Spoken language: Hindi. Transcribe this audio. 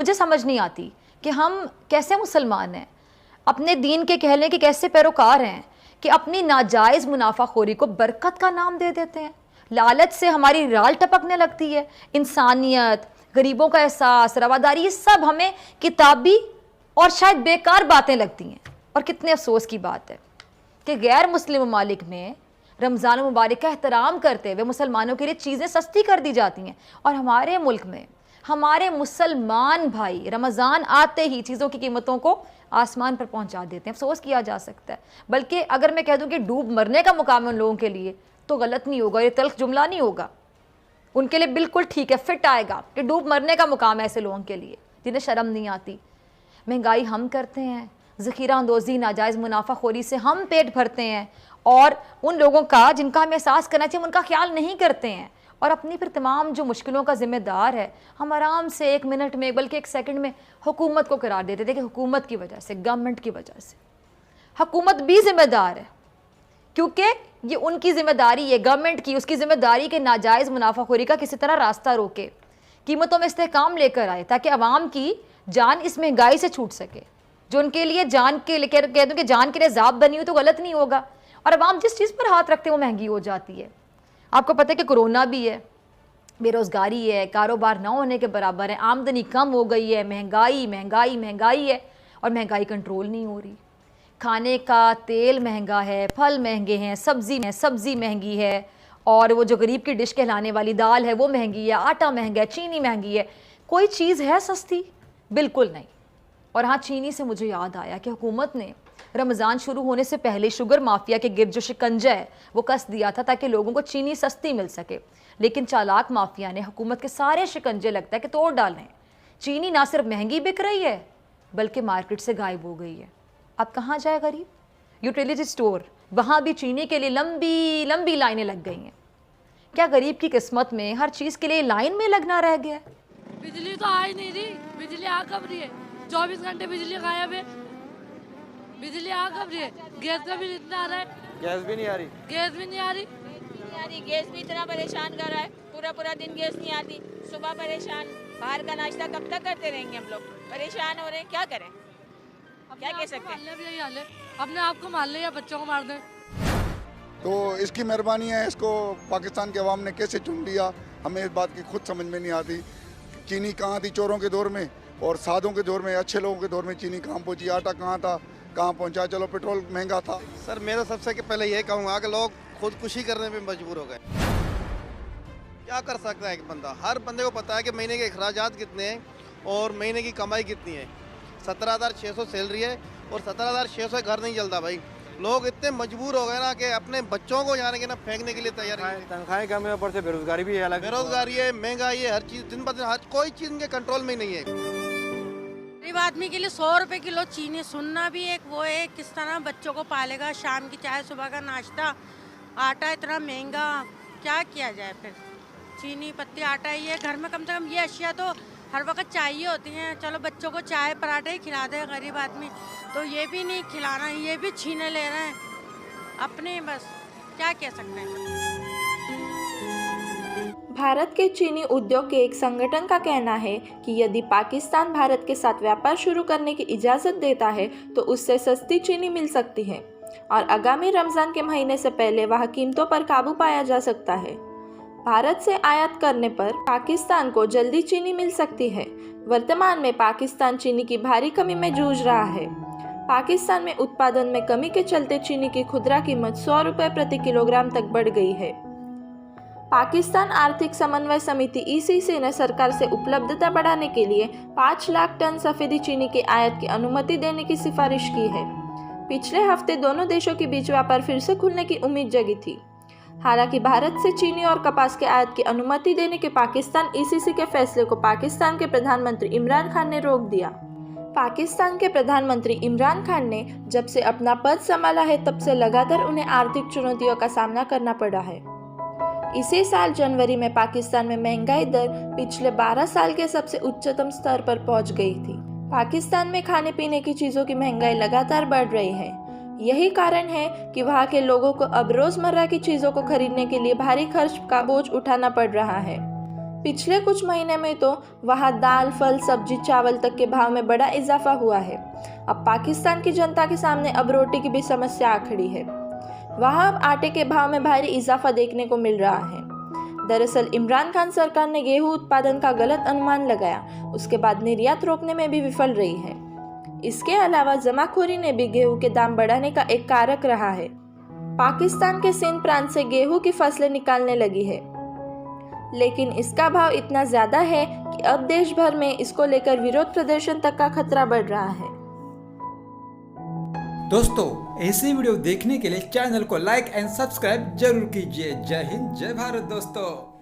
मुझे समझ नहीं आती कि हम कैसे मुसलमान हैं, अपने दीन के कहने के कैसे पैरोकार हैं कि अपनी नाजायज़ मुनाफाखोरी को बरकत का नाम दे देते हैं। लालच से हमारी राल टपकने लगती है। इंसानियत, गरीबों का एहसास, रवादारी, ये सब हमें किताबी और शायद बेकार बातें लगती हैं। और कितने अफसोस की बात है कि गैर मुस्लिम ममालिक में रमज़ान मुबारक का एहतराम करते हुए मुसलमानों के लिए चीज़ें सस्ती कर दी जाती हैं, और हमारे मुल्क में हमारे मुसलमान भाई रमज़ान आते ही चीज़ों की कीमतों को आसमान पर पहुंचा देते हैं। अफसोस किया जा सकता है। बल्कि अगर मैं कह दूं कि डूब मरने का मुकाम है उन लोगों के लिए, तो गलत नहीं होगा, ये तल्ख जुमला नहीं होगा। उनके लिए बिल्कुल ठीक है, फिट आएगा कि डूब मरने का मुकाम है ऐसे लोगों के लिए जिन्हें शर्म नहीं आती। महंगाई हम करते हैं, ज़ख़ीरा अंदोज़ी, नाजायज़ मुनाफाखोरी से हम पेट भरते हैं, और उन लोगों का जिनका हमें एहसास करना चाहिए उनका ख्याल नहीं करते हैं, और अपनी फिर तमाम जो मुश्किलों का ज़िम्मेदार है हम आराम से 1 मिनट में बल्कि 1 सेकंड में हुकूमत को करार देते थे कि हुकूमत की वजह से, गवर्नमेंट की वजह से। हुकूमत भी ज़िम्मेदार है, क्योंकि ये उनकी ज़िम्मेदारी है गवर्नमेंट की, उसकी ज़िम्मेदारी के नाजायज़ मुनाफाखोरी का किसी तरह रास्ता रोके, कीमतों में इस्तेहकाम लेकर आए, ताकि आवाम की जान इस महंगाई से छूट सके, जो उनके लिए जान के लिए कह दूँ कि जान के लिए ज़ाब बनी हो तो गलत नहीं होगा। और आवाम जिस चीज़ पर हाथ रखते हैं वो महंगी हो जाती है। आपको पता है कि कोरोना भी है, बेरोज़गारी है, कारोबार ना होने के बराबर है, आमदनी कम हो गई है, महंगाई महंगाई महंगाई है, और महंगाई कंट्रोल नहीं हो रही। खाने का तेल महंगा है, फल महंगे हैं, सब्ज़ी महंगी है, और वो जो गरीब की डिश कहलाने वाली दाल है वो महंगी है, आटा महंगा है, चीनी महंगी है। कोई चीज़ है सस्ती? बिल्कुल नहीं। और हाँ, चीनी से मुझे याद आया कि हुकूमत ने रमज़ान शुरू होने से पहले शुगर माफिया के गिर्द जो शिकंजा है वो कस दिया था ताकि लोगों को चीनी सस्ती मिल सके। लेकिन चालाक माफिया ने हुकूमत के सारे शिकंजे लगता है कि तोड़ डालें। चीनी ना सिर्फ महंगी बिक रही है बल्कि मार्केट से गायब हो गई है। अब कहाँ जाए गरीब? यूटिलिटी स्टोर, वहाँ भी चीनी के लिए लंबी लंबी लाइनें लग गई हैं। क्या गरीब की किस्मत में हर चीज़ के लिए लाइन में लगना रह गया है? बिजली तो आ ही नहीं रही। बिजली आ कब रही है? 24 घंटे बिजली गायब है। बिजली आ कब रही है? गैस का बिल इतना आ रहा है। गैस भी नहीं आ रही। गैस भी नहीं आ रही। गैस भी इतना परेशान कर रहा है, पूरा दिन गैस नहीं आती। सुबह परेशान, बाहर का नाश्ता कब तक करते रहेंगे हम लोग? परेशान हो रहे हैं, क्या करें? क्या कह सकते हैं? यही हाल है, अपने आप को मार ले या बच्चों को मार दें। तो इसकी मेहरबानी है, इसको पाकिस्तान के अवाम ने कैसे चुन लिया हमें इस बात की खुद समझ में नहीं आती। चीनी कहाँ थी चोरों के दौर में और साधों के दौर में, अच्छे लोगों के दौर में चीनी कहाँ पहुँची? आटा कहाँ था, कहाँ पहुँचा? चलो पेट्रोल महंगा था। सर मैं तो सबसे पहले ये कहूँगा कि लोग खुदकुशी करने में मजबूर हो गए। क्या कर सकता है एक बंदा? हर बंदे को पता है कि महीने के अखराजात कितने हैं और महीने की कमाई कितनी है। 17,600 सैलरी है और 17,600 से घर नहीं चलता भाई। लोग इतने मजबूर हो गए ना कि अपने बच्चों को जाने के ना फेंकने के लिए तैयार है। तनख्वाहें कम है, ऊपर से बेरोजगारी भी है, अलग बेरोजगारी है, महंगाई है, हर चीज़ दिन ब दिन हर कोई चीज़ इनके कंट्रोल में नहीं है। गरीब आदमी के लिए 100 रुपए किलो चीनी सुनना भी एक वो है, किस तरह बच्चों को पालेगा? शाम की चाय, सुबह का नाश्ता, आटा इतना महंगा, क्या किया जाए फिर? चीनी पत्ती आटा ही है घर में, कम से कम ये अशिया तो हर वक्त चाहिए होती हैं। चलो बच्चों को चाय पराठे ही खिला दे गरीब आदमी, तो ये भी नहीं खिलाना, ये भी छीने ले रहे हैं अपने। बस क्या कह सकते हैं। भारत के चीनी उद्योग के एक संगठन का कहना है कि यदि पाकिस्तान भारत के साथ व्यापार शुरू करने की इजाज़त देता है तो उससे सस्ती चीनी मिल सकती है और आगामी रमज़ान के महीने से पहले वह कीमतों पर काबू पाया जा सकता है। भारत से आयात करने पर पाकिस्तान को जल्दी चीनी मिल सकती है। वर्तमान में पाकिस्तान चीनी की भारी कमी में जूझ रहा है। पाकिस्तान में उत्पादन में कमी के चलते चीनी की खुदरा कीमत 100 रुपये प्रति किलोग्राम तक बढ़ गई है। पाकिस्तान आर्थिक समन्वय समिति (ECC) ने सरकार से उपलब्धता बढ़ाने के लिए 5 लाख टन सफ़ेदी चीनी के आयात की अनुमति देने की सिफारिश की है। पिछले हफ्ते दोनों देशों के बीच व्यापार फिर से खुलने की उम्मीद जगी थी। हालांकि भारत से चीनी और कपास के आयात की अनुमति देने के पाकिस्तान ECC के फैसले को पाकिस्तान के प्रधानमंत्री इमरान खान ने रोक दिया। पाकिस्तान के प्रधानमंत्री इमरान खान ने जब से अपना पद संभाला है तब से लगातार उन्हें आर्थिक चुनौतियों का सामना करना पड़ा है। इसी साल जनवरी में पाकिस्तान में महंगाई दर पिछले 12 साल के सबसे उच्चतम स्तर पर पहुंच गई थी। पाकिस्तान में खाने पीने की चीज़ों की महंगाई लगातार बढ़ रही है। यही कारण है कि वहाँ के लोगों को अब रोज़मर्रा की चीज़ों को खरीदने के लिए भारी खर्च का बोझ उठाना पड़ रहा है। पिछले कुछ महीने में तो वहाँ दाल, फल, सब्जी, चावल तक के भाव में बड़ा इजाफा हुआ है। अब पाकिस्तान की जनता के सामने अब रोटी की भी समस्या आ खड़ी है। वहाँ अब आटे के भाव में भारी इजाफा देखने को मिल रहा है। दरअसल इमरान खान सरकार ने गेहूं उत्पादन का गलत अनुमान लगाया, उसके बाद निर्यात रोकने में भी विफल रही है। इसके अलावा जमाखोरी ने भी गेहूं के दाम बढ़ाने का एक कारक रहा है। पाकिस्तान के सिंध प्रांत से गेहूं की फसलें निकालने लगी है, लेकिन इसका भाव इतना ज़्यादा है कि अब देश भर में इसको लेकर विरोध प्रदर्शन तक का खतरा बढ़ रहा है। दोस्तों, ऐसी वीडियो देखने के लिए चैनल को लाइक एंड सब्सक्राइब जरूर कीजिए। जय हिंद, जय भारत दोस्तों।